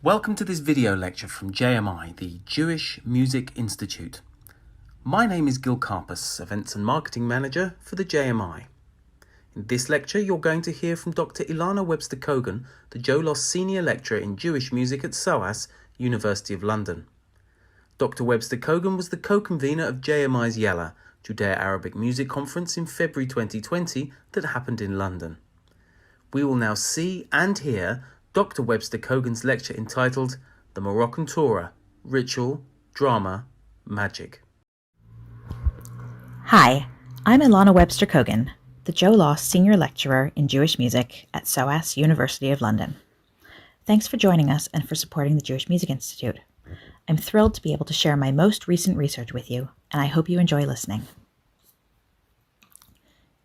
Welcome to this video lecture from JMI, the Jewish Music Institute. My name is Gil Karpus, Events and Marketing Manager for the JMI. In this lecture, you're going to hear from Dr. Ilana Webster Kogen, the Yallah Senior Lecturer in Jewish Music at SOAS, University of London. Dr. Webster Kogen was the co-convenor of JMI's Yallah, Judeo-Arabic Music Conference in February 2020 that happened in London. We will now see and hear Dr. Webster Kogen's lecture entitled The Moroccan Torah, Ritual, Drama, Magic. Hi, I'm Ilana Webster Kogen, the Yallah Senior Lecturer in Jewish Music at SOAS, University of London. Thanks for joining us and for supporting the Jewish Music Institute. I'm thrilled to be able to share my most recent research with you, and I hope you enjoy listening.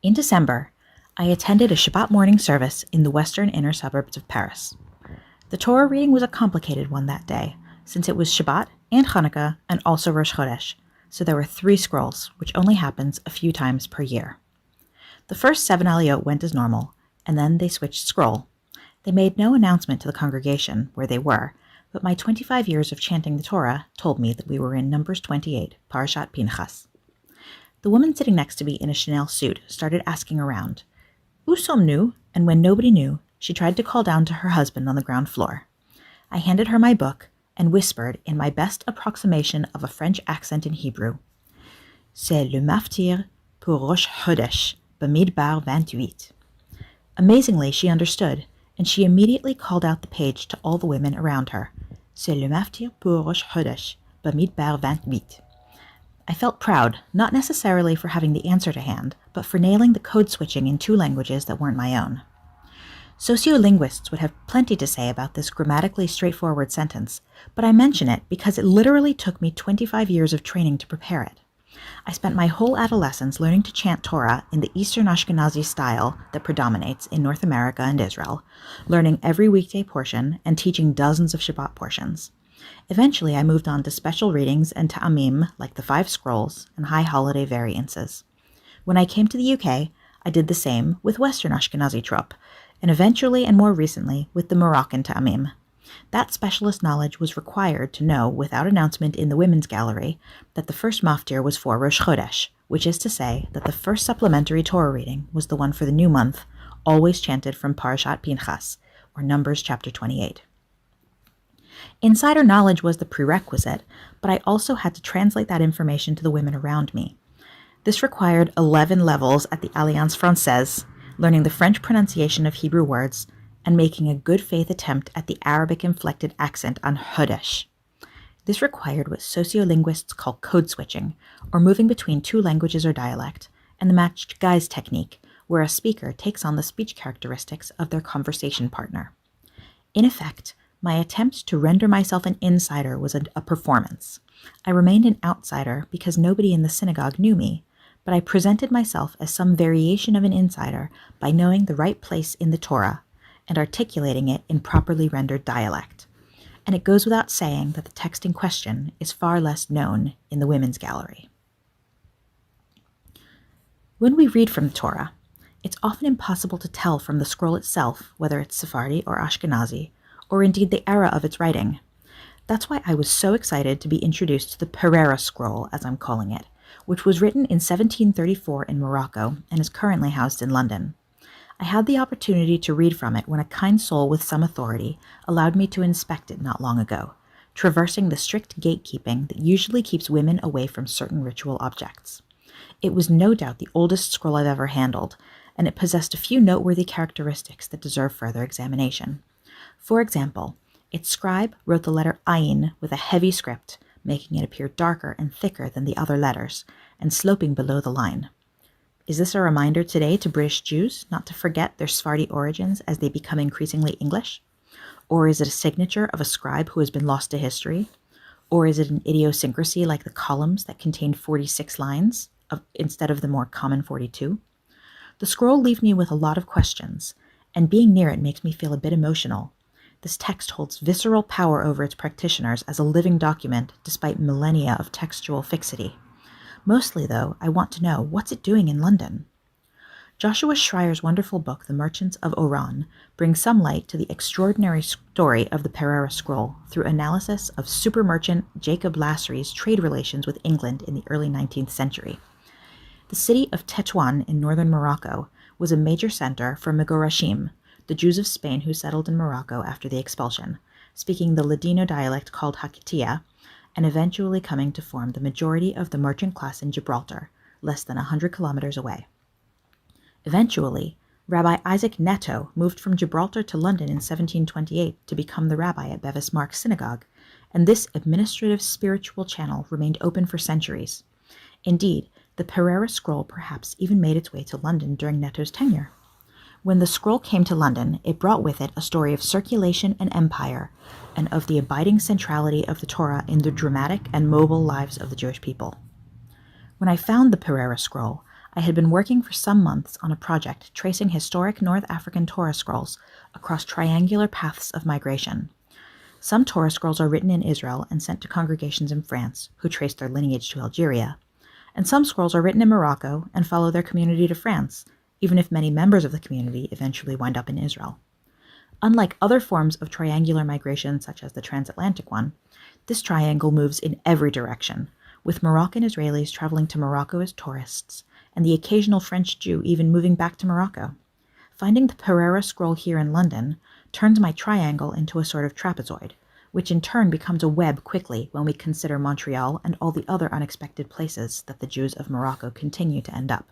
In December, I attended a Shabbat morning service in the western inner suburbs of Paris. The Torah reading was a complicated one that day, since it was Shabbat and Hanukkah and also Rosh Chodesh, so there were 3 scrolls, which only happens a few times per year. The first 7 ALIYAH went as normal, and then they switched scroll. They made no announcement to the congregation where they were, but my 25 years of chanting the Torah told me that we were in Numbers 28, Parashat Pinchas. The woman sitting next to me in a Chanel suit started asking around, "Où sommes-nous?" And when nobody knew, she tried to call down to her husband on the ground floor. I handed her my book and whispered in my best approximation of a French accent in Hebrew, "C'est le maftir pour Rosh Chodesh, Bamidbar 28." Amazingly, she understood, and she immediately called out the page to all the women around her, "C'est le maftir pour Rosh Chodesh, Bamidbar 28." I felt proud, not necessarily for having the answer to hand, but for nailing the code switching in 2 languages that weren't my own. Sociolinguists would have plenty to say about this grammatically straightforward sentence, but I mention it because it literally took me 25 years of training to prepare it. I spent my whole adolescence learning to chant Torah in the Eastern Ashkenazi style that predominates in North America and Israel, learning every weekday portion and teaching dozens of Shabbat portions. Eventually, I moved on to special readings and ta'amim like the 5 scrolls and high holiday variances. When I came to the UK, I did the same with Western Ashkenazi trop, and eventually and more recently with the Moroccan ta'amim. That specialist knowledge was required to know, without announcement in the women's gallery, that the first maftir was for Rosh Chodesh, which is to say that the first supplementary Torah reading was the one for the new month, always chanted from Parashat Pinchas, or Numbers chapter 28. Insider knowledge was the prerequisite, but I also had to translate that information to the women around me. This required 11 levels at the Alliance Française, learning the French pronunciation of Hebrew words, and making a good faith attempt at the Arabic-inflected accent on Chodesh. This required what sociolinguists call code switching, or moving between 2 languages or dialect, and the matched guise technique, where a speaker takes on the speech characteristics of their conversation partner. In effect, my attempt to render myself an insider was a performance. I remained an outsider because nobody in the synagogue knew me, but I presented myself as some variation of an insider by knowing the right place in the Torah and articulating it in properly rendered dialect. And it goes without saying that the text in question is far less known in the women's gallery. When we read from the Torah, it's often impossible to tell from the scroll itself whether it's Sephardi or Ashkenazi, or indeed the era of its writing. That's why I was so excited to be introduced to the PERREIRA scroll, as I'm calling it, which was written in 1734 in Morocco and is currently housed in London. I had the opportunity to read from it when a kind soul with some authority allowed me to inspect it not long ago, traversing the strict gatekeeping that usually keeps women away from certain ritual objects. It was no doubt the oldest scroll I've ever handled, and it possessed a few noteworthy characteristics that deserve further examination. For example, its scribe wrote the letter Ayin with a heavy script, making it appear darker and thicker than the other letters, and sloping below the line. Is this a reminder today to British Jews not to forget their Sephardi origins as they become increasingly English? Or is it a signature of a scribe who has been lost to history? Or is it an idiosyncrasy like the columns that contained 46 lines instead of the more common 42? The scroll leaves me with a lot of questions, and being near it makes me feel a bit emotional. This text holds visceral power over its practitioners as a living document despite millennia of textual fixity. Mostly, though, I want to know, what's it doing in London? Joshua Schreier's wonderful book, The Merchants of Oran, brings some light to the extraordinary story of the PERREIRA scroll through analysis of super merchant Jacob Lassery's trade relations with England in the early 19th century. The city of Tetuan in northern Morocco was a major center for Megorashim, the Jews of Spain who settled in Morocco after the expulsion, speaking the Ladino dialect called Hakitia, and eventually coming to form the majority of the merchant class in Gibraltar, less than 100 kilometers away. Eventually, Rabbi Isaac Neto moved from Gibraltar to London in 1728 to become the rabbi at Bevis Mark Synagogue, and this administrative spiritual channel remained open for centuries. Indeed, the PERREIRA scroll perhaps even made its way to London during Neto's tenure. When the scroll came to London, it brought with it a story of circulation and empire, and of the abiding centrality of the Torah in the dramatic and mobile lives of the Jewish people. When I found the PERREIRA scroll, I had been working for some months on a project tracing historic North African Torah scrolls across triangular paths of migration. Some Torah scrolls are written in Israel and sent to congregations in France, who trace their lineage to Algeria, and some scrolls are written in Morocco and follow their community to France, even if many members of the community eventually wind up in Israel. Unlike other forms of triangular migration, such as the transatlantic one, this triangle moves in every direction, with Moroccan Israelis traveling to Morocco as tourists, and the occasional French Jew even moving back to Morocco. Finding the PERREIRA scroll here in London turns my triangle into a sort of trapezoid, which in turn becomes a web quickly when we consider Montreal and all the other unexpected places that the Jews of Morocco continue to end up.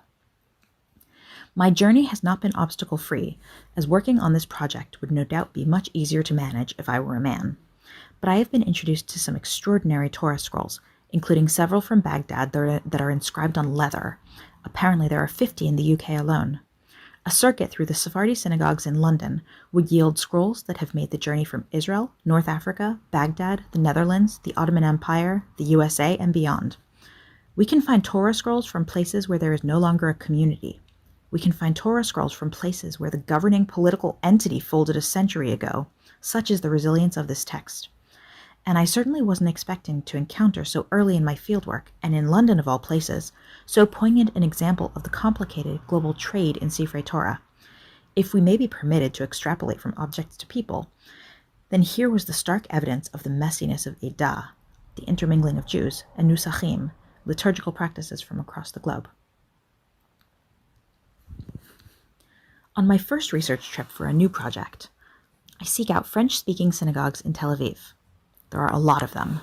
My journey has not been obstacle-free, as working on this project would no doubt be much easier to manage if I were a man. But I have been introduced to some extraordinary Torah scrolls, including several from Baghdad that are inscribed on leather. Apparently there are 50 in the UK alone. A circuit through the Sephardi synagogues in London would yield scrolls that have made the journey from Israel, North Africa, Baghdad, the Netherlands, the Ottoman Empire, the USA, and beyond. We can find Torah scrolls from places where there is no longer a community. We can find Torah scrolls from places where the governing political entity folded a century ago. Such is the resilience of this text. And I certainly wasn't expecting to encounter so early in my fieldwork, and in London of all places, so poignant an example of the complicated global trade in Sifrei Torah. If we may be permitted to extrapolate from objects to people, then here was the stark evidence of the messiness of Eidah, the intermingling of Jews, and Nusachim, liturgical practices from across the globe. On my first research trip for a new project, I seek out French-speaking synagogues in Tel Aviv. There are a lot of them.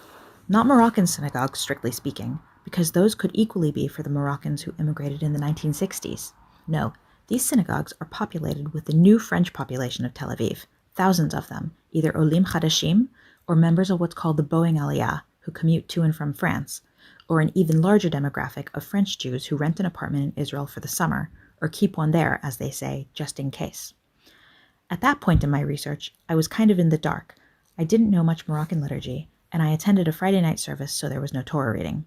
Not Moroccan synagogues, strictly speaking, because those could equally be for the Moroccans who immigrated in the 1960s. No, these synagogues are populated with the new French population of Tel Aviv, thousands of them, either Olim Chadashim or members of what's called the BOEING ALIYAH, who commute to and from France, or an even larger demographic of French Jews who rent an apartment in Israel for the summer, or keep one there, as they say, just in case. At that point in my research, I was kind of in the dark. I didn't know much Moroccan liturgy, and I attended a Friday night service, so there was no Torah reading.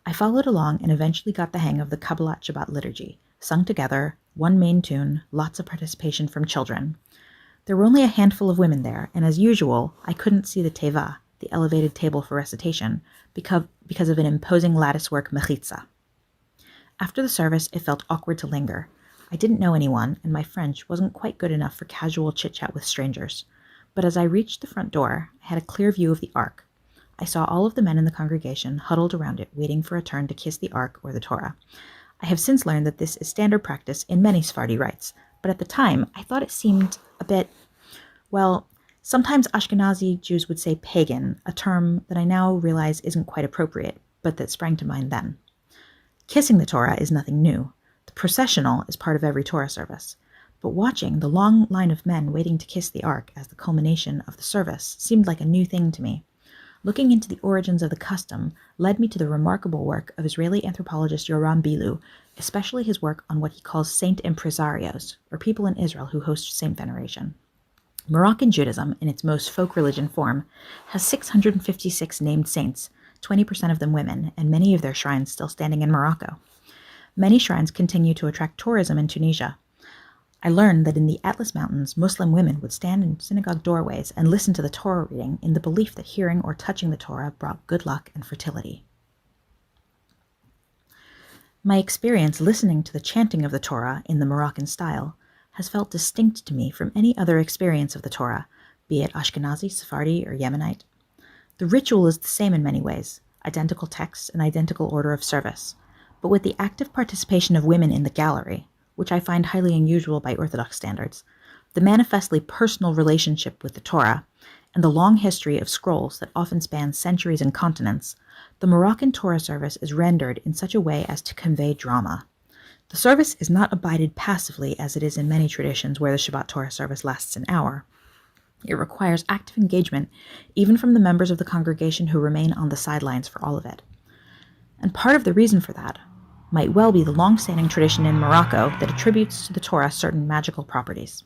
I followed along and eventually got the hang of the Kabbalat Shabbat liturgy, sung together, one main tune, lots of participation from children. There were only a handful of women there, and as usual, I couldn't see the teva, the elevated table for recitation, because of an imposing latticework mechitza. After the service, it felt awkward to linger. I didn't know anyone, and my French wasn't quite good enough for casual chit-chat with strangers. But as I reached the front door, I had a clear view of the Ark. I saw all of the men in the congregation huddled around it, waiting for a turn to kiss the Ark or the Torah. I have since learned that this is standard practice in many Sephardi rites, but at the time, I thought it seemed a bit, well, sometimes Ashkenazi Jews would say pagan, a term that I now realize isn't quite appropriate, but that sprang to mind then. Kissing the Torah is nothing new. The processional is part of every Torah service. But watching the long line of men waiting to kiss the Ark as the culmination of the service seemed like a new thing to me. Looking into the origins of the custom led me to the remarkable work of Israeli anthropologist Yoram Bilu, especially his work on what he calls saint impresarios, or people in Israel who host saint veneration. Moroccan Judaism, in its most folk religion form, has 656 named saints, 20% of them women, and many of their shrines still standing in Morocco. Many shrines continue to attract tourism in Tunisia. I learned that in the Atlas Mountains, Muslim women would stand in synagogue doorways and listen to the Torah reading in the belief that hearing or touching the Torah brought good luck and fertility. My experience listening to the chanting of the Torah in the Moroccan style has felt distinct to me from any other experience of the Torah, be it Ashkenazi, Sephardi, or Yemenite. The ritual is the same in many ways, identical texts and identical order of service, but with the active participation of women in the gallery, which I find highly unusual by Orthodox standards, the manifestly personal relationship with the Torah, and the long history of scrolls that often spans centuries and continents, the Moroccan Torah service is rendered in such a way as to convey drama. The service is not abided passively as it is in many traditions where the Shabbat Torah service lasts an hour. It requires active engagement, even from the members of the congregation who remain on the sidelines for all of it. And part of the reason for that might well be the long-standing tradition in Morocco that attributes to the Torah certain magical properties.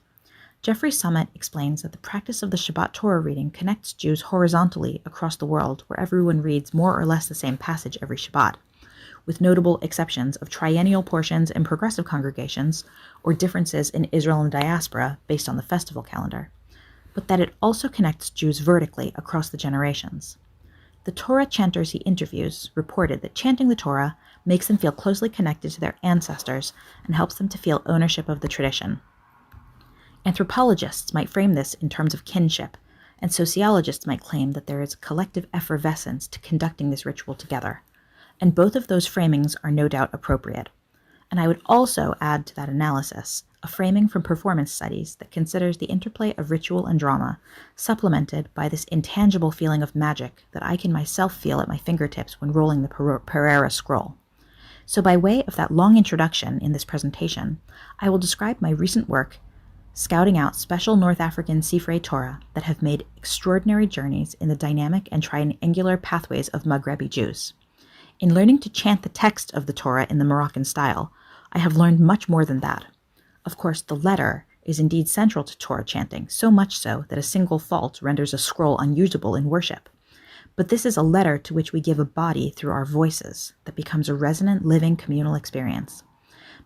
Jeffrey Summit explains that the practice of the Shabbat Torah reading connects Jews horizontally across the world where everyone reads more or less the same passage every Shabbat, with notable exceptions of triennial portions in progressive congregations or differences in Israel and diaspora based on the festival calendar, but that it also connects Jews vertically across the generations. The Torah chanters he interviews reported that chanting the Torah makes them feel closely connected to their ancestors and helps them to feel ownership of the tradition. Anthropologists might frame this in terms of kinship, and sociologists might claim that there is a collective effervescence to conducting this ritual together, and both of those framings are no doubt appropriate. And I would also add to that analysis a framing from performance studies that considers the interplay of ritual and drama, supplemented by this intangible feeling of magic that I can myself feel at my fingertips when rolling the PERREIRA scroll. So by way of that long introduction in this presentation, I will describe my recent work scouting out special North African Sifrei Torah that have made extraordinary journeys in the dynamic and triangular pathways of Maghrebi Jews. In learning to chant the text of the Torah in the Moroccan style, I have learned much more than that. Of course, the letter is indeed central to Torah chanting, so much so that a single fault renders a scroll unusable in worship. But this is a letter to which we give a body through our voices that becomes a resonant, living, communal experience.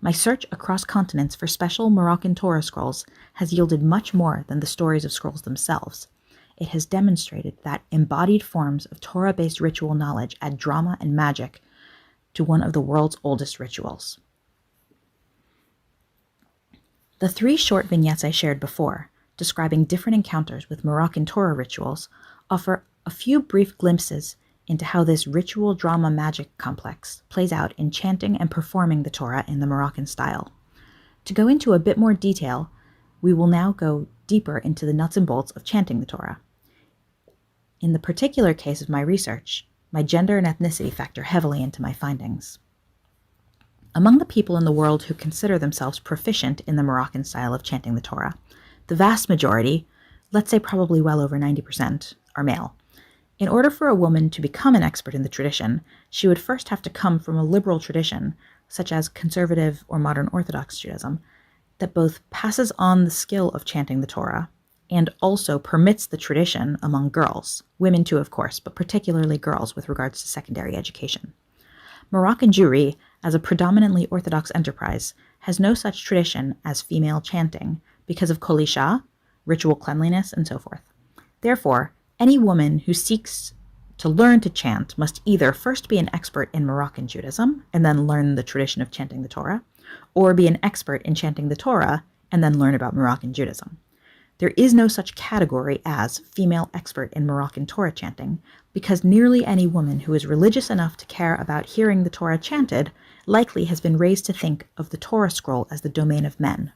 My search across continents for special Moroccan Torah scrolls has yielded much more than the stories of scrolls themselves. It has demonstrated that embodied forms of Torah-based ritual knowledge add drama and magic to one of the world's oldest rituals. The 3 short vignettes I shared before, describing different encounters with Moroccan Torah rituals, offer a few brief glimpses into how this ritual drama magic complex plays out in chanting and performing the Torah in the Moroccan style. To go into a bit more detail, we will now go deeper into the nuts and bolts of chanting the Torah. In the particular case of my research, my gender and ethnicity factor heavily into my findings. Among the people in the world who consider themselves proficient in the Moroccan style of chanting the Torah, the vast majority, let's say probably well over 90%, are male. In order for a woman to become an expert in the tradition, she would first have to come from a liberal tradition, such as conservative or modern Orthodox Judaism, that both passes on the skill of chanting the Torah and also permits the tradition among girls, women too of course, but particularly girls with regards to secondary education. Moroccan Jewry, as a predominantly Orthodox enterprise, has no such tradition as female chanting because of Kol Isha, ritual cleanliness, and so forth. Therefore, any woman who seeks to learn to chant must either first be an expert in Moroccan Judaism and then learn the tradition of chanting the Torah, or be an expert in chanting the Torah and then learn about Moroccan Judaism. There is no such category as female expert in Moroccan Torah chanting because nearly any woman who is religious enough to care about hearing the Torah chanted likely has been raised to think of the Torah scroll as the domain of men.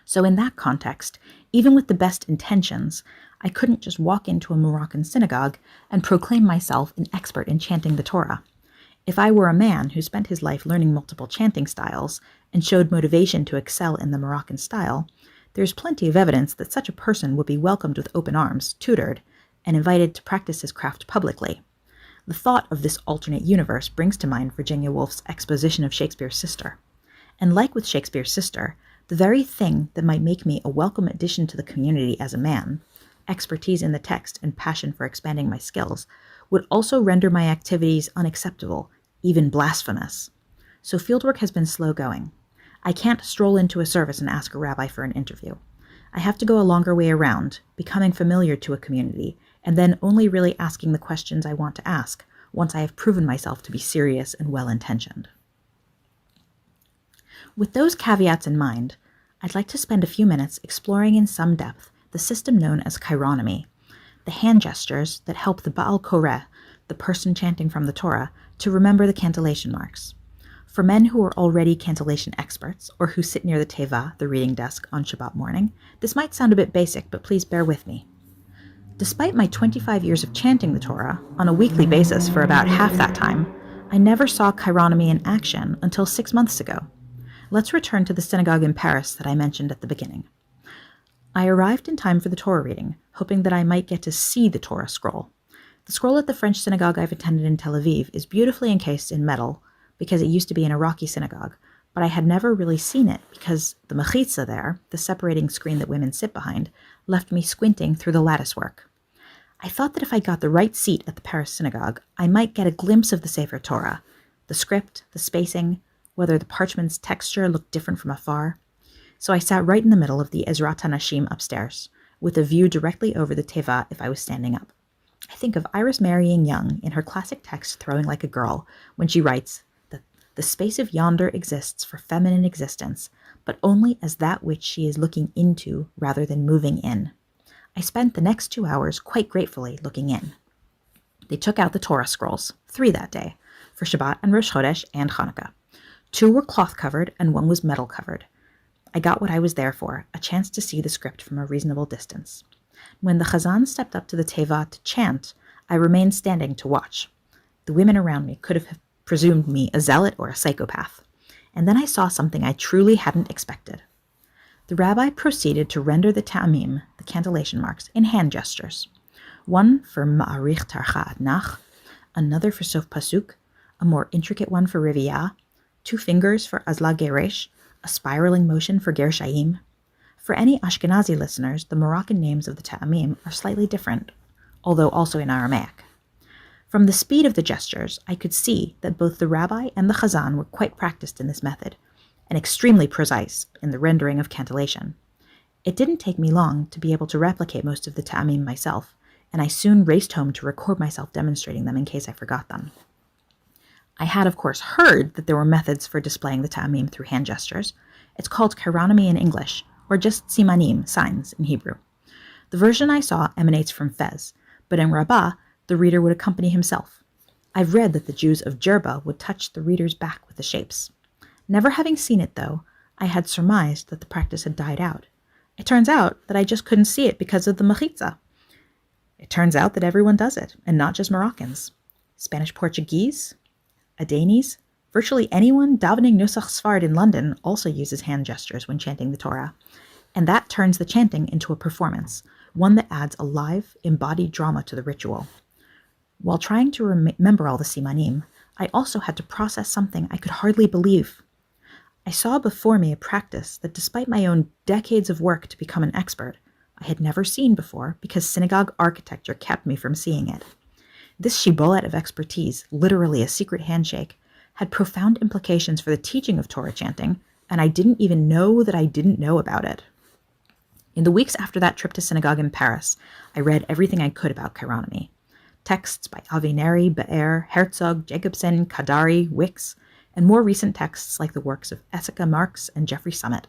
So in that context, even with the best intentions, I couldn't just walk into a Moroccan synagogue and proclaim myself an expert in chanting the Torah. If I were a man who spent his life learning multiple chanting styles and showed motivation to excel in the Moroccan style, there's plenty of evidence that such a person would be welcomed with open arms, tutored, and invited to practice his craft publicly. The thought of this alternate universe brings to mind Virginia Woolf's exposition of Shakespeare's sister. And like with Shakespeare's sister, the very thing that might make me a welcome addition to the community as a man, expertise in the text and passion for expanding my skills, would also render my activities unacceptable, even blasphemous. So fieldwork has been slow going. I can't stroll into a service and ask a rabbi for an interview. I have to go a longer way around, becoming familiar to a community, and then only really asking the questions I want to ask once I have proven myself to be serious and well-intentioned. With those caveats in mind, I'd like to spend a few minutes exploring in some depth the system known as chironomy, the hand gestures that help the Baal Koreh, the person chanting from the Torah, to remember the cantillation marks. For men who are already cantillation experts, or who sit near the teva, the reading desk, on Shabbat morning, this might sound a bit basic, but please bear with me. Despite my 25 years of chanting the Torah, on a weekly basis for about half that time, I never saw chironomy in action until 6 months ago. Let's return to the synagogue in Paris that I mentioned at the beginning. I arrived in time for the Torah reading, hoping that I might get to see the Torah scroll. The scroll at the French synagogue I've attended in Tel Aviv is beautifully encased in metal, because it used to be an Iraqi synagogue, but I had never really seen it because the mechitza there, the separating screen that women sit behind, left me squinting through the latticework. I thought that if I got the right seat at the Paris synagogue, I might get a glimpse of the Sefer Torah, the script, the spacing, whether the parchment's texture looked different from afar. So I sat right in the middle of the Ezrat HaNashim upstairs, with a view directly over the teva if I was standing up. I think of Iris marrying Young in her classic text Throwing Like a Girl, when she writes that the space of yonder exists for feminine existence, but only as that which she is looking into rather than moving in. I spent the next 2 hours quite gratefully looking in. They took out the Torah scrolls, 3 that day, for Shabbat and Rosh Chodesh and Hanukkah. 2 were cloth-covered and 1 was metal-covered. I got what I was there for, a chance to see the script from a reasonable distance. When the Chazan stepped up to the teva to chant, I remained standing to watch. The women around me could have presumed me a zealot or a psychopath. And then I saw something I truly hadn't expected. The rabbi proceeded to render the ta'amim, the cantillation marks, in hand gestures. One for ma'arich tarcha atnach, another for sof pasuk, a more intricate one for riviyah, 2 fingers for azla geresh, a spiraling motion for ger shayim. For any Ashkenazi listeners, the Moroccan names of the ta'amim are slightly different, although also in Aramaic. From the speed of the gestures, I could see that both the rabbi and the chazan were quite practiced in this method, and extremely precise in the rendering of cantillation. It didn't take me long to be able to replicate most of the ta'amim myself, and I soon raced home to record myself demonstrating them in case I forgot them. I had, of course, heard that there were methods for displaying the ta'amim through hand gestures. It's called chironomy in English, or just simanim, signs, in Hebrew. The version I saw emanates from Fez, but in Rabbah, the reader would accompany himself. I've read that the Jews of Jerba would touch the reader's back with the shapes. Never having seen it, though, I had surmised that the practice had died out. It turns out that I just couldn't see it because of the mechitza. It turns out that everyone does it, and not just Moroccans. Spanish Portuguese, Adanis, virtually anyone davening Nusach Sfard in London also uses hand gestures when chanting the Torah. And that turns the chanting into a performance, one that adds a live, embodied drama to the ritual. While trying to remember all the simanim, I also had to process something I could hardly believe. I saw before me a practice that, despite my own decades of work to become an expert, I had never seen before because synagogue architecture kept me from seeing it. This shibboleth of expertise, literally a secret handshake, had profound implications for the teaching of Torah chanting, and I didn't even know that I didn't know about it. In the weeks after that trip to synagogue in Paris, I read everything I could about chironomy. Texts by Avineri, Be'er, Herzog, Jacobson, Kadari, Wicks, and more recent texts like the works of Essica Marx and Jeffrey Summit.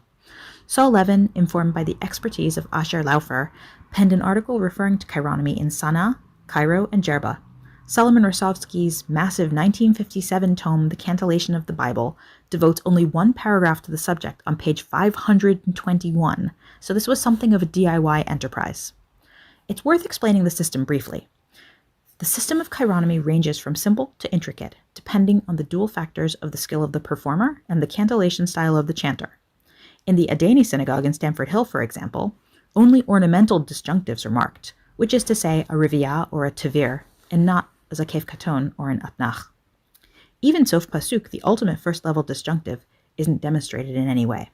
Saul Levin, informed by the expertise of Asher Laufer, penned an article referring to chironomy in Sana'a, Cairo, and Jerba. Solomon Rosovsky's massive 1957 tome, The Cantillation of the Bible, devotes only 1 paragraph to the subject on page 521, so this was something of a DIY enterprise. It's worth explaining the system briefly. The system of chironomy ranges from simple to intricate, depending on the dual factors of the skill of the performer and the cantillation style of the chanter. In the Adani synagogue in Stamford Hill, for example, only ornamental disjunctives are marked, which is to say a riviyah or a tevir, and not a zakef katon or an atnach. Even sof pasuk, the ultimate first-level disjunctive, isn't demonstrated in any way.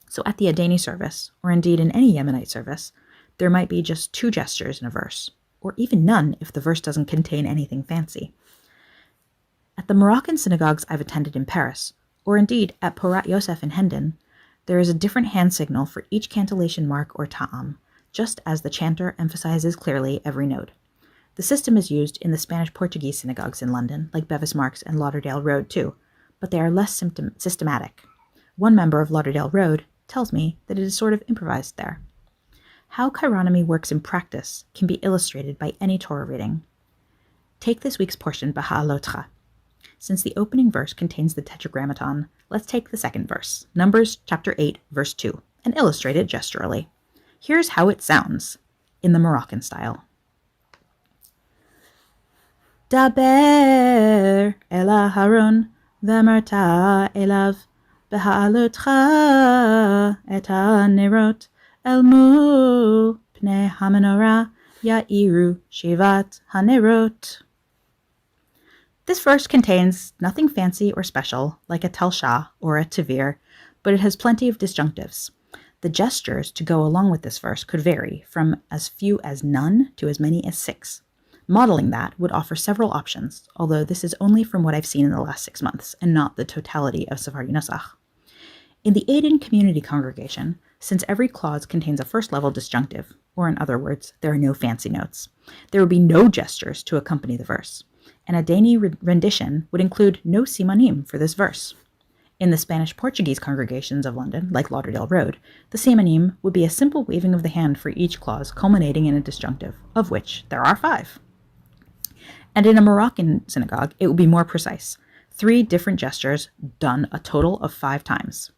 So at the Adani service, or indeed in any Yemenite service, there might be just 2 gestures in a verse, or even none if the verse doesn't contain anything fancy. At the Moroccan synagogues I've attended in Paris, or indeed at Porat Yosef in Hendon, there is a different hand signal for each cantillation mark or ta'am, just as the chanter emphasizes clearly every note. The system is used in the Spanish-Portuguese synagogues in London, like Bevis Marks and Lauderdale Road too, but they are less systematic. one member of Lauderdale Road tells me that it is sort of improvised there. How chironomy works in practice can be illustrated by any Torah reading. Take this week's portion, Baha'alotcha. Since the opening verse contains the tetragrammaton, let's take the second verse, Numbers chapter 8, verse 2, and illustrate it gesturally. Here's how it sounds in the Moroccan style. Daber el Aharon v'amarta elav beha'alotcha et ha'nerot el mul pnei hamenorah ya'iru shivat hanerot. This verse contains nothing fancy or special like a telsha or a tevir, but it has plenty of disjunctives. The gestures to go along with this verse could vary from as few as none to as many as 6. Modeling that would offer several options, although this is only from what I've seen in the last 6 months and not the totality of Sephardi Nusach. In the Aden community congregation, since every clause contains a first-level disjunctive, or in other words, there are no fancy notes, there would be no gestures to accompany the verse. An Adeni rendition would include no simanim for this verse. In the Spanish-Portuguese congregations of London, like Lauderdale Road, the simanim would be a simple waving of the hand for each clause culminating in a disjunctive, of which there are 5. And in a Moroccan synagogue, it would be more precise. 3 different gestures done a total of 5 times.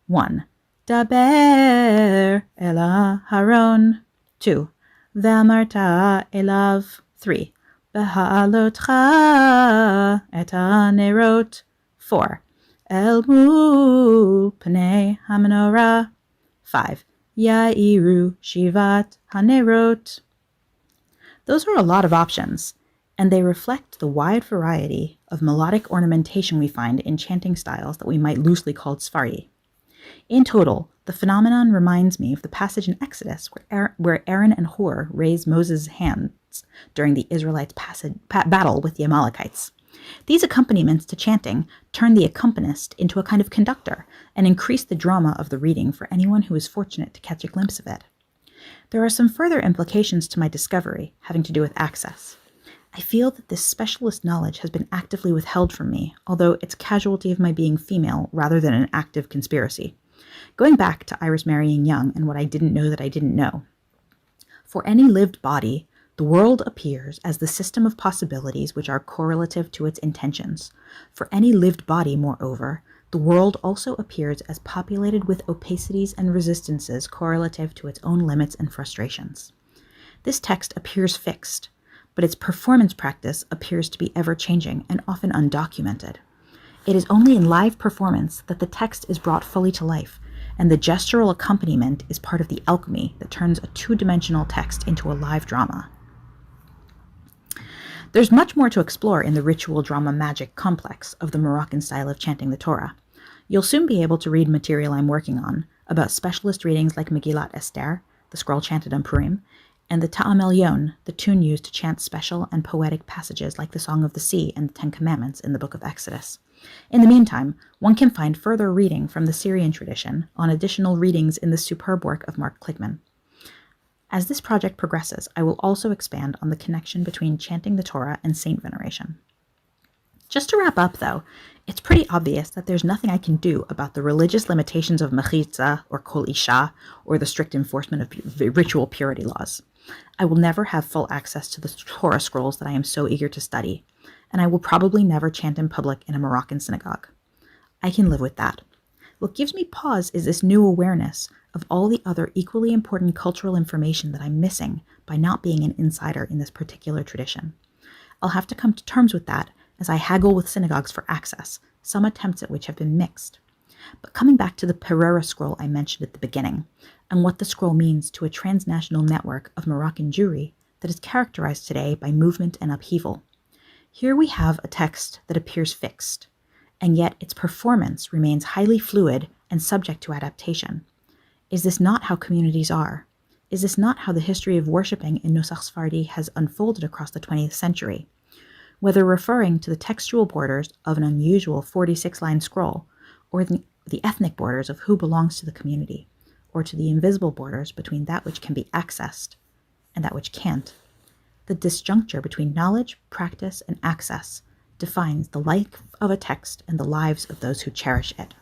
1. Daber el Aharon. 2. V'amarta elav. 3. Beha'alotcha et ha'nerot. 4. El mul pnei hamenorah. 5. Ya'iru shivat hanerot. Those are a lot of options, and they reflect the wide variety of melodic ornamentation we find in chanting styles that we might loosely call Sephardi. In total, the phenomenon reminds me of the passage in Exodus where Aaron and Hur raise Moses' hands during the Israelites' battle with the Amalekites. These accompaniments to chanting turn the accompanist into a kind of conductor and increase the drama of the reading for anyone who is fortunate to catch a glimpse of it. There are some further implications to my discovery having to do with access. I feel that this specialist knowledge has been actively withheld from me, although it's casualty of my being female rather than an active conspiracy. Going back to Iris marrying young and what I didn't know that I didn't know. For any lived body, the world appears as the system of possibilities which are correlative to its intentions. For any lived body, moreover, the world also appears as populated with opacities and resistances correlative to its own limits and frustrations. This text appears fixed, but its performance practice appears to be ever-changing and often undocumented. It is only in live performance that the text is brought fully to life, and the gestural accompaniment is part of the alchemy that turns a 2-dimensional text into a live drama. There's much more to explore in the ritual drama magic complex of the Moroccan style of chanting the Torah. You'll soon be able to read material I'm working on about specialist readings like Megillat Esther, the scroll chanted on Purim, and the Ta'am Elyon, the tune used to chant special and poetic passages like the Song of the Sea and the 10 Commandments in the Book of Exodus. In the meantime, one can find further reading from the Syrian tradition on additional readings in the superb work of Mark Kligman. As this project progresses, I will also expand on the connection between chanting the Torah and saint veneration. Just to wrap up, though, it's pretty obvious that there's nothing I can do about the religious limitations of mechitza or kol isha or the strict enforcement of ritual purity laws. I will never have full access to the Torah scrolls that I am so eager to study, and I will probably never chant in public in a Moroccan synagogue. I can live with that. What gives me pause is this new awareness of all the other equally important cultural information that I'm missing by not being an insider in this particular tradition. I'll have to come to terms with that as I haggle with synagogues for access, some attempts at which have been mixed. But coming back to the PERREIRA scroll I mentioned at the beginning, and what the scroll means to a transnational network of Moroccan Jewry that is characterized today by movement and upheaval. Here we have a text that appears fixed, and yet its performance remains highly fluid and subject to adaptation. Is this not how communities are? Is this not how the history of worshipping in Nusach Sephardi has unfolded across the 20th century? Whether referring to the textual borders of an unusual 46-line scroll, or the ethnic borders of who belongs to the community, or to the invisible borders between that which can be accessed and that which can't, the disjuncture between knowledge, practice, and access defines the life of a text and the lives of those who cherish it.